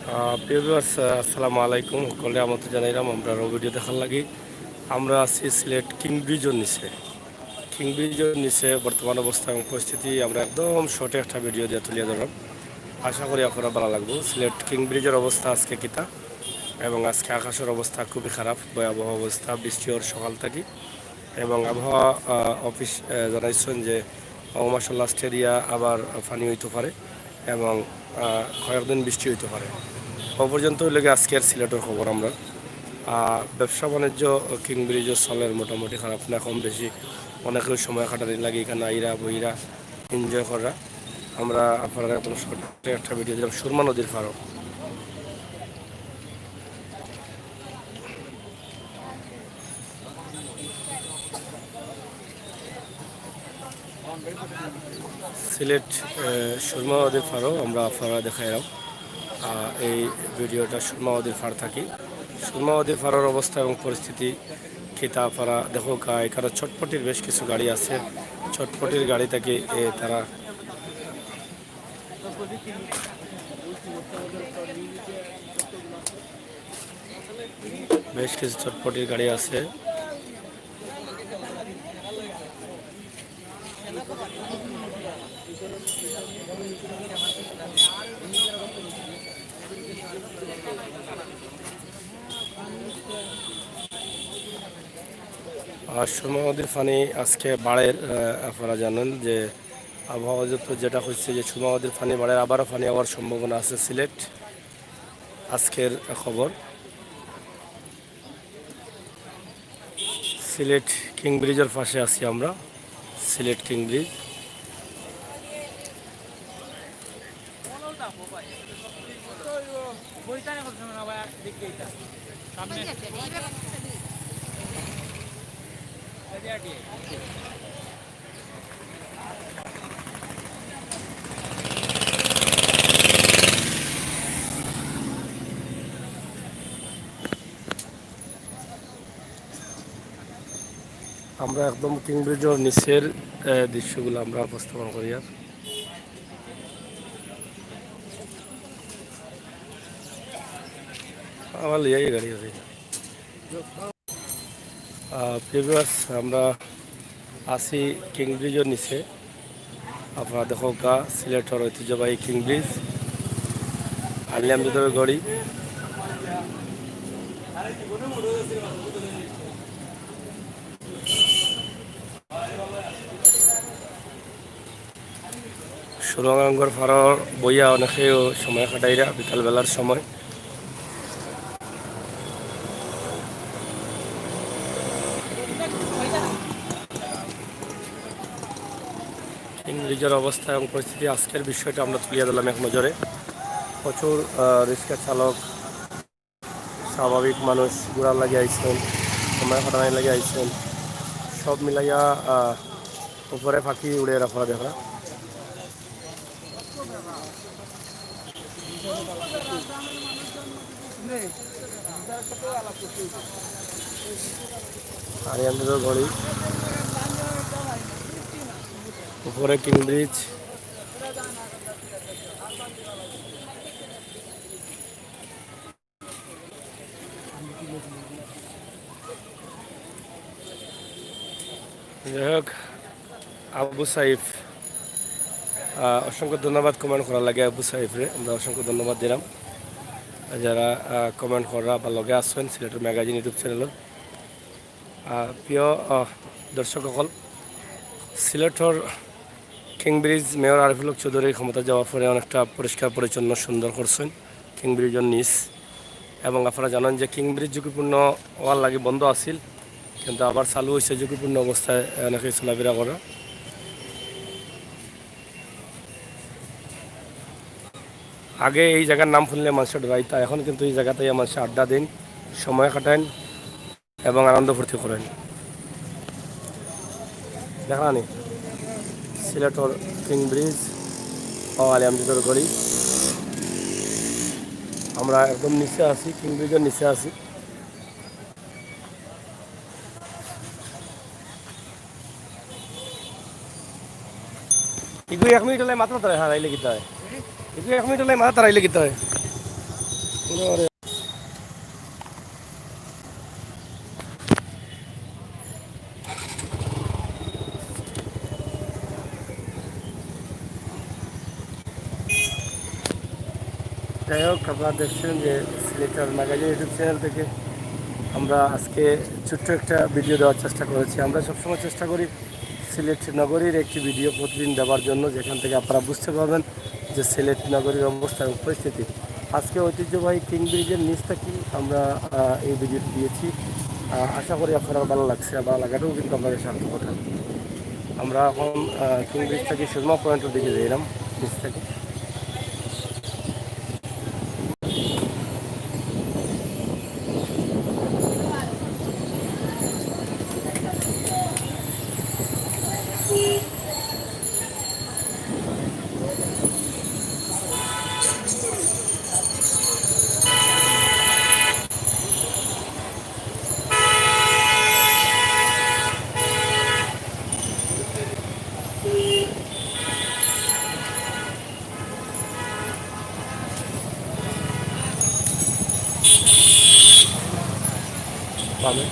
Viewers আসসালামু আলাইকুম সকলে আমন্ত্রণ জানাইলাম আমরা ভিডিও দেখার লাগি আমরা আছি সিলেট কিং ব্রিজের নিচে বর্তমান অবস্থা এবং পরিস্থিতি আমরা একদম শর্টে একটা ভিডিও দিয়ে তুলিয়ে ধরলাম। আশা করি আপনারা ভালো লাগবো। সিলেট কিং ব্রিজের অবস্থা আজকে কিতা এবং আজকে আকাশের অবস্থা খুবই খারাপ, ভয়াবহ অবস্থা, বৃষ্টি ওর সকাল থেকে এবং আবহাওয়া অফিস জানাইছেন যে মাসের লাস্ট এরিয়া আবার পানি হইতে পারে এবং কয়েকদিন বৃষ্টি হইতে পারে। পর্যন্ত লেগে আজকের সিলেটের খবর আমরা ব্যবসা বাণিজ্য কিং ব্রিজের চলের মোটামুটি খারাপ না কম বেশি, অনেকের সময় কাটানি লাগে এখানে আইরা বইরা এনজয় করা। আমরা আপনারা একদম শর্টে একটা ভিডিও দিলাম সুরমা নদীর পাড়ও। সিলেট সুরমা নদীর পাড়ও আমরা আপনারা দেখাইলাম। এই ভিডিওটা সুরমা নদীর পাড় থাকি। সুরমা নদীর পাড়ের অবস্থা এবং পরিস্থিতি খিতা পাড়া দেখো এখানে ছটপটির বেশ কিছু গাড়ি আছে। ছটপটির গাড়ি থেকে তারা বেশ কিছু ছটপটির গাড়ি আছে। আর সুরমা নদীর পানি আজকে বাড়ের, আপনারা জানেন যে আবহাওয়া দপ্তর যেটা হচ্ছে যে সুরমা নদীর পানি বাড়ের, আবারও পানি হওয়ার সম্ভাবনা আছে সিলেট। আজকের খবর সিলেট কিং ব্রিজের পাশে আছি আমরা, সিলেট কিং ব্রিজ। আমরা একদম কিং ব্রিজের নিচের দৃশ্যগুলো আমরা উপস্থাপন করি। আর আমার লিয়াই গাড়ি আছে। ভিউয়ার্স আমরা আছি কিং ব্রিজের নিচে। আপনারা দেখো সিলেটের ঐতিহ্যবাহী কিং ব্রিজ, আলিয়াম ভিতরের গড়ি। সুরঙ্গাঙ্গর ফাড়র বইয়া অনেকেও সময় কাটাইরা বিকালবেলার সময়। কিং ব্রিজের অবস্থা এবং পরিস্থিতি আজকের বিষয়টা আমরা তুলিয়ে দিলাম এক নজরে। প্রচুর রিক্সা চালক, স্বাভাবিক মানুষ ঘোরার লাগে আইসেন, সময় কাটানোর লাগে আইসেন, সব মিলাইয়া উপরে ফাঁকি উড়ে রাখা দেখা। আরিয়ানদের ঘড়ি উপরে কিং ব্রিজ। যাই হোক, আবু সাইফ অসংখ্য ধন্যবাদ কমেন্ট করার লাগে। আবু সাইফরে আমরা অসংখ্য ধন্যবাদ দিলাম যারা কমেন্ট করা বা লগে আসছেন সিলেটের ম্যাগাজিন ইউটিউব চ্যানেলত। প্রিয় দর্শকসকল, সিলেটর king bridge mayor Ariful Haque Chowdhury ক্ষমতা যাওয়ার পরে অনেকটা পরিষ্কার পরিচ্ছন্ন সুন্দর করছেন কিং ব্রিজের নিচ। এবং আপনারা জানেন যে কিং ব্রিজ ঝুঁকিপূর্ণ হওয়ার লাগে বন্ধ আছিল, কিন্তু আবার চালু হয়েছে ঝুঁকিপূর্ণ অবস্থায় অনেকে চলাফেরা করা। আগে এই জায়গার নাম শুনলে মানুষের ডরাইতা, এখন কিন্তু এই জায়গাতেই মানুষের আড্ডা দিন, সময় কাটান এবং আনন্দ ফুর্তি করেন। দেখানি সিলেটর কিং ব্রিজ ও আলিয়ামদিদের গড়ি। আমরা একদম নিচে আছি, কিং ব্রিজের নিচে আছি। ইগু 1 মিনিট হলে মাথা তারাইলে কিতা হয়, ইগু 1 মিনিট হলে মাথা তারাইলে কিতা হয়। পুরো যাই হোক, আপনারা দেখছেন যে সিলেক্টর ম্যাগাজিন ইউটিউব চ্যানেল থেকে আমরা আজকে ছোট্ট একটা ভিডিও দেওয়ার চেষ্টা করেছি। আমরা সবসময় চেষ্টা করি সিলেট নগরীর একটি ভিডিও প্রতিদিন দেওয়ার জন্য, যেখান থেকে আপনারা বুঝতে পারবেন যে সিলেট নগরীর অবস্থা এবং পরিস্থিতি। আজকে ঐতিহ্যবাহী কিং ব্রিজের নিচ থেকে আমরা এই ভিডিওটি দিয়েছি। আশা করি আপনারা ভালো লাগছে, ভালো লাগাটাও কিন্তু আপনাদের সার্থকতা। আমরা এখন কিং ব্রিজ থেকে সুরমা পয়েন্টের দিকে যাইলাম নিচ থেকে। পাবে